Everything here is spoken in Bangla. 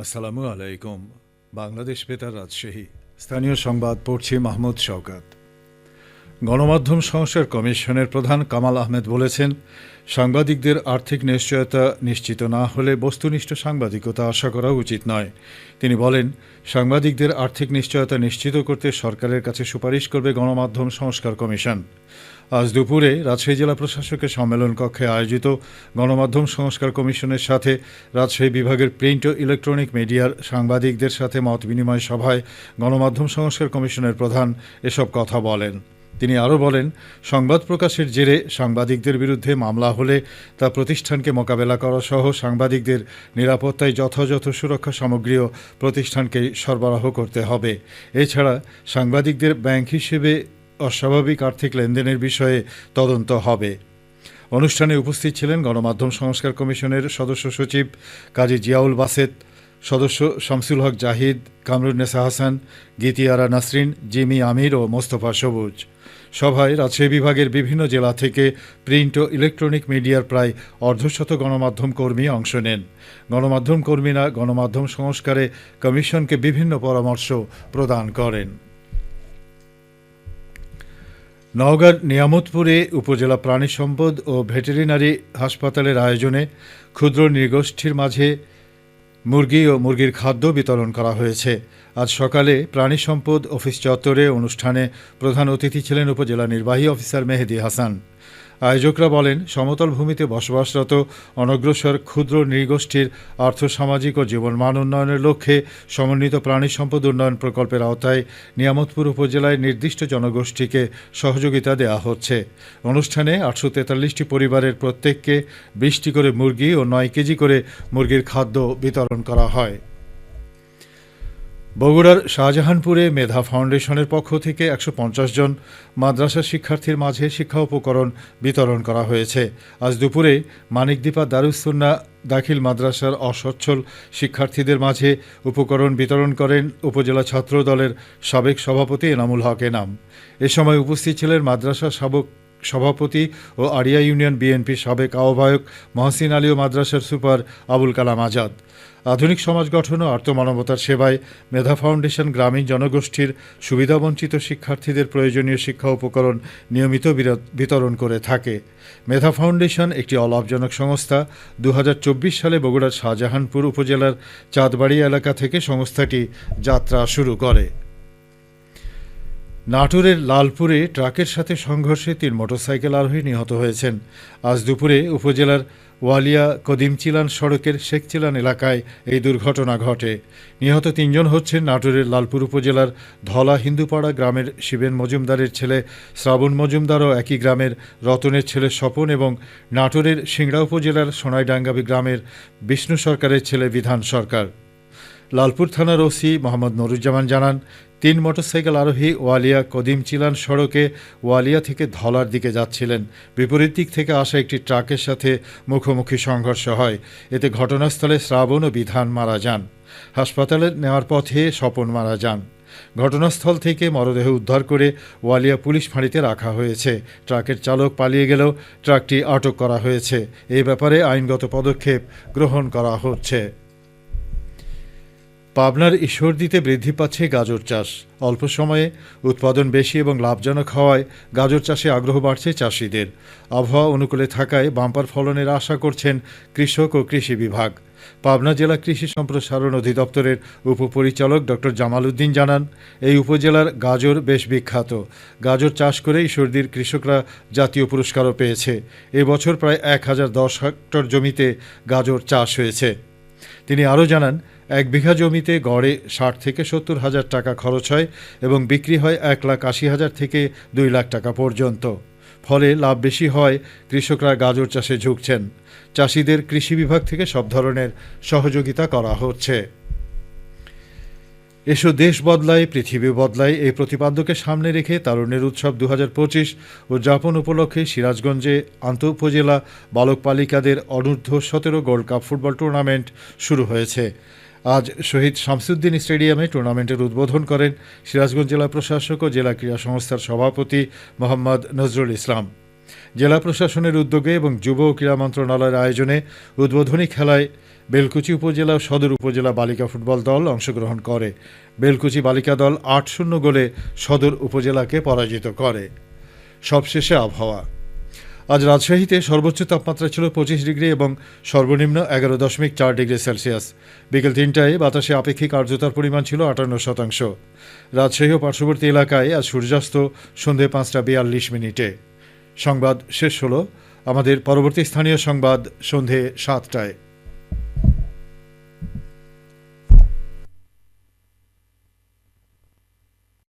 আসসালামু আলাইকুম। বাংলাদেশ বেতার রাজশাহী। স্থানীয় সংবাদ পড়ছি মাহমুদ শওকত। গণমাধ্যম সংস্কার কমিশনের প্রধান কামাল আহমেদ বলেছেন, সাংবাদিকদের আর্থিক নিশ্চয়তা নিশ্চিত না হলে বস্তুনিষ্ঠ সাংবাদিকতা আশা করা উচিত নয়। তিনি বলেন, সাংবাদিকদের আর্থিক নিশ্চয়তা নিশ্চিত করতে সরকারের কাছে সুপারিশ করবে গণমাধ্যম সংস্কার কমিশন। আজ দুপুরে রাজশাহী জেলা প্রশাসকের সম্মেলন কক্ষে আয়োজিত গণমাধ্যম সংস্কার কমিশনের সাথে রাজশাহী বিভাগের প্রিন্ট ও ইলেকট্রনিক মিডিয়ার সাংবাদিকদের সাথে মত বিনিময় সভায় গণমাধ্যম সংস্কার কমিশনের প্রধান এসব কথা বলেন। তিনি আরও বলেন, সংবাদ প্রকাশের জেরে সাংবাদিকদের বিরুদ্ধে মামলা হলে তা প্রতিষ্ঠানকে মোকাবেলা করা সহ সাংবাদিকদের নিরাপত্তায় যথাযথ সুরক্ষা সামগ্রীও প্রতিষ্ঠানকে সরবরাহ করতে হবে। এছাড়া সাংবাদিকদের ব্যাংক হিসেবে অস্বাভাবিক আর্থিক লেনদেনের বিষয়ে তদন্ত হবে। অনুষ্ঠানে উপস্থিত ছিলেন গণমাধ্যম সংস্কার কমিশনের সদস্য সচিব কাজী জিয়াউল বাসেত, সদস্য শামসুল হক জাহিদ, কামরুন্নেসা হাসান, গীতিয়ারা নাসরিন, জিমি আমির ও মোস্তফা সবুজ। সভায় রাজশাহী বিভাগের বিভিন্ন জেলা থেকে প্রিন্ট ও ইলেকট্রনিক মিডিয়ার প্রায় অর্ধশত গণমাধ্যম কর্মী অংশ নেন। গণমাধ্যম কর্মীরা গণমাধ্যম সংস্কারে কমিশনকে বিভিন্ন পরামর্শ প্রদান করেন। নওগাঁর নিয়ামতপুরে উপজেলা প্রাণী সম্পদ ও ভেটেরিনারি হাসপাতালের আয়োজনে ক্ষুদ্র নৃগোষ্ঠীর মাঝে মুরগি ও মুরগির খাদ্য বিতরণ করা হয়েছে। আজ সকালে প্রাণী সম্পদ অফিস চত্বরে অনুষ্ঠানে প্রধান অতিথি ছিলেন উপজেলা নির্বাহী অফিসার মেহেদী হাসান। আয়োজকরা বলেন, সমতল ভূমিতে বসবাসরত অনগ্রসর ক্ষুদ্র নৃগোষ্ঠীর আর্থসামাজিক ও জীবনমান উন্নয়নের লক্ষ্যে সমন্বিত প্রাণী সম্পদ উন্নয়ন প্রকল্পের আওতায় নিয়ামতপুর উপজেলায় নির্দিষ্ট জনগোষ্ঠীকে সহযোগিতা দেওয়া হচ্ছে। অনুষ্ঠানে 843টি পরিবারের প্রত্যেককে 20টি করে মুরগি ও 9 কেজি করে মুরগির খাদ্য বিতরণ করা হয়। বগুড়ার শাহজাহানপুরে মেধা ফাউন্ডেশনের পক্ষ থেকে 150 জন মাদ্রাসা শিক্ষার্থীর মাঝে শিক্ষা উপকরণ বিতরণ করা হয়েছে। আজ দুপুরে মানিকদীপা দারুস সুন্নাহ দাখিল মাদ্রাসার অসচ্ছল শিক্ষার্থীদের মাঝে উপকরণ বিতরণ করেন উপজেলা ছাত্র দলের সাবেক সভাপতি এনামুল হক এনাম। এ সময় উপস্থিত ছিলেন মাদ্রাসা সভাপতি ও আড়িয়া ইউনিয়ন বিএনপির সাবেক আহ্বায়ক মহসিন আলী ও মাদ্রাসার সুপার আবুল কালাম আজাদ। আধুনিক সমাজ গঠন ও আর্তমানবতার সেবায় মেধা ফাউন্ডেশন গ্রামীণ জনগোষ্ঠীর সুবিধাবঞ্চিত শিক্ষার্থীদের প্রয়োজনীয় শিক্ষা উপকরণ নিয়মিত বিতরণ করে থাকে। মেধা ফাউন্ডেশন একটি অলাভজনক সংস্থা। 2024 সালে বগুড়ার শাহজাহানপুর উপজেলার চাঁদবাড়ি এলাকা থেকে সংস্থাটি যাত্রা শুরু করে। নাটোরের লালপুরে ট্রাকের সাথে সংঘর্ষে 3 মোটরসাইকেল আরোহী নিহত হয়েছেন। আজ দুপুরে উপজেলার ওয়ালিয়া কদিমচিলান সড়কের শেখচিলান এলাকায় এই দুর্ঘটনা ঘটে। নিহত 3 জন হচ্ছেন নাটোরের লালপুর উপজেলার ধলা হিন্দুপাড়া গ্রামের শিবেন মজুমদারের ছেলে শ্রাবণ মজুমদার ও একই গ্রামের রতনের ছেলে স্বপন এবং নাটোরের সিংড়া উপজেলার সোনাইডাঙ্গা গ্রামের বিষ্ণু সরকারের ছেলে বিধান সরকার। লালপুর থানার ওসি মোহাম্মদ নুরুজ্জামান জানান, 3 মোটরসাইকেল আরোহী ওয়ালিয়া কদিমচিলান সড়কে ওয়ালিয়া থেকে ধলার দিকে যাচ্ছিলেন। বিপরীত দিক থেকে আসা একটি ট্রাকের সাথে মুখোমুখি সংঘর্ষ হয়। এতে ঘটনাস্থলে শ্রাবণ ও বিধান মারা যান। হাসপাতালে নেওয়ার পথে স্বপন মারা যান। ঘটনাস্থল থেকে মরদেহ উদ্ধার করে ওয়ালিয়া পুলিশ ফাঁড়িতে রাখা হয়েছে। ট্রাকের চালক পালিয়ে গেলেও ট্রাকটি আটক করা হয়েছে। এ ব্যাপারে আইনগত পদক্ষেপ গ্রহণ করা হচ্ছে। পাবনার ঈশ্বরদীতে বৃদ্ধি পাচ্ছে গাজর চাষ। অল্প সময়ে উৎপাদন বেশি এবং লাভজনক হওয়ায় গাজর চাষে আগ্রহ বাড়ছে চাষিদের। আবহাওয়া অনুকূলে থাকায় বাম্পার ফলনের আশা করছেন কৃষক ও কৃষি বিভাগ। পাবনা জেলা কৃষি সম্প্রসারণ অধিদপ্তরের উপপরিচালক ডক্টর জামাল উদ্দিন জানান, এই উপজেলার গাজর বেশ বিখ্যাত। গাজর চাষ করে ঈশ্বরদীর কৃষকরা জাতীয় পুরস্কারও পেয়েছে। এবছর প্রায় 1010 হেক্টর জমিতে গাজর চাষ হয়েছে। তিনি আরও জানান, 1 বিঘা জমিতে গড়ে 60 থেকে 70 হাজার টাকা খরচ হয় এবং বিক্রি হয় 1,80,000 থেকে 2 লাখ টাকা পর্যন্ত। ফলে লাভ বেশি হয় কৃষকরা গাজর চাষে ঝুঁকছেন। চাষিদের কৃষি বিভাগ থেকে সব ধরনের সহযোগিতা করা হচ্ছে। এসো দেশ বদলায় পৃথিবী বদলায় এই প্রতিপাদ্যকে সামনে রেখে তারুণ্যের উৎসব 2025 উদযাপন উপলক্ষে সিরাজগঞ্জে আন্তঃ উপজেলা বালক বালিকাদের অনূর্ধ্ব-17 গোল্ড কাপ ফুটবল টুর্নামেন্ট শুরু হয়েছে। আজ শহীদ শামসুদ্দিন স্টেডিয়ামে টুর্নামেন্টের উদ্বোধন করেন সিরাজগঞ্জ জেলা প্রশাসক ও জেলা ক্রীড়া সংস্থার সভাপতি মোহাম্মদ নজরুল ইসলাম। জেলা প্রশাসনের উদ্যোগে এবং যুব ও ক্রীড়া মন্ত্রণালয়ের আয়োজনে উদ্বোধনী খেলায় বেলকুচি উপজেলা ও সদর উপজেলা বালিকা ফুটবল দল অংশগ্রহণ করে। বেলকুচি বালিকা দল ৮-০ গোলে সদর উপজেলাকে পরাজিত করে। সবশেষে আবহাওয়া। আজ রাজশাহীতে সর্বোচ্চ তাপমাত্রা ছিল ২৫ ডিগ্রি এবং সর্বনিম্ন ১১.৪ ডিগ্রি সেলসিয়াস। বিকেল ৩টায় বাতাসে আপেক্ষিক আর্দ্রতার পরিমাণ ছিল ৫৮%। রাজশাহী ও পার্শ্ববর্তী এলাকায় আজ সূর্যাস্ত সন্ধে ৫টা ৪২ মিনিটে। সংবাদ শেষ হলো। আমাদের পরবর্তী স্থানীয় সংবাদ সন্ধে ৭টায়।